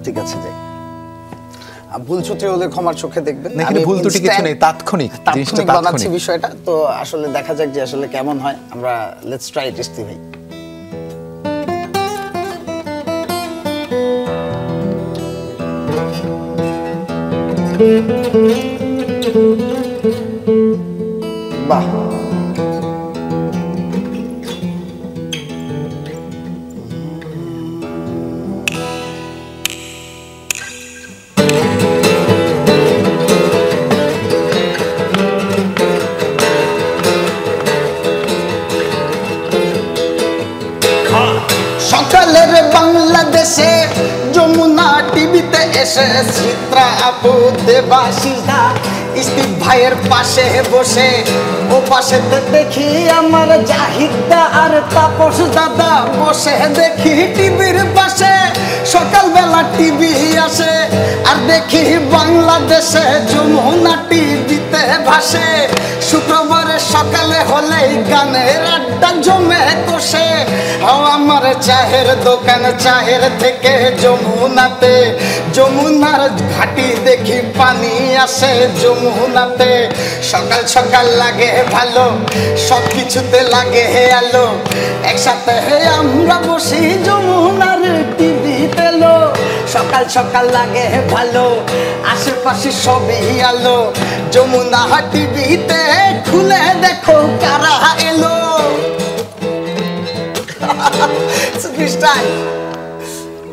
ঠিক আছে যাই। ভুল ত্রুটি হলে ক্ষমার চোখে দেখবেন। আমি ভুল ত্রুটি কিছু নেই, তাৎক্ষণিক বানাচ্ছি বিষয়টা, তো আসলে দেখা যাক যে আসলে কেমন হয়। আমরা লেটস ট্রাই ইট ইস্তি ভাই। বাহ, সকালের বাংলাদেশে যমুনা টিভিতে এসে চিত্রা আপু দেবাশিসদা ইস্তিক ভাইয়ের পাশে বসে, ও পাশেতে দেখি আমার জাহিদদা আর তাপস দাদা বসে, দেখি টিভির পাশে সকালবেলা টিভি আসে, আর দেখি বাংলাদেশে যমুনা টিভিতে ভাসে। শুক্রবারে সকালে হলেই গানের আড্ডা জমে কষে, আমার চায়ের দোকান, চায়ের থেকে যমুনাতে, যমুনার ঘাটি দেখি পানি আসে যমুনাতে। সকাল সকাল লাগে ভালো, সব কিছুতে লাগে আলো, একসাথে আমরা বসি যমুনার টিভিতে লো। সকাল সকাল লাগে ভালো, আশেপাশে সবই আলো, যমুনা টিভিতে খুলে দেখো কারা এলো। It's a fish time.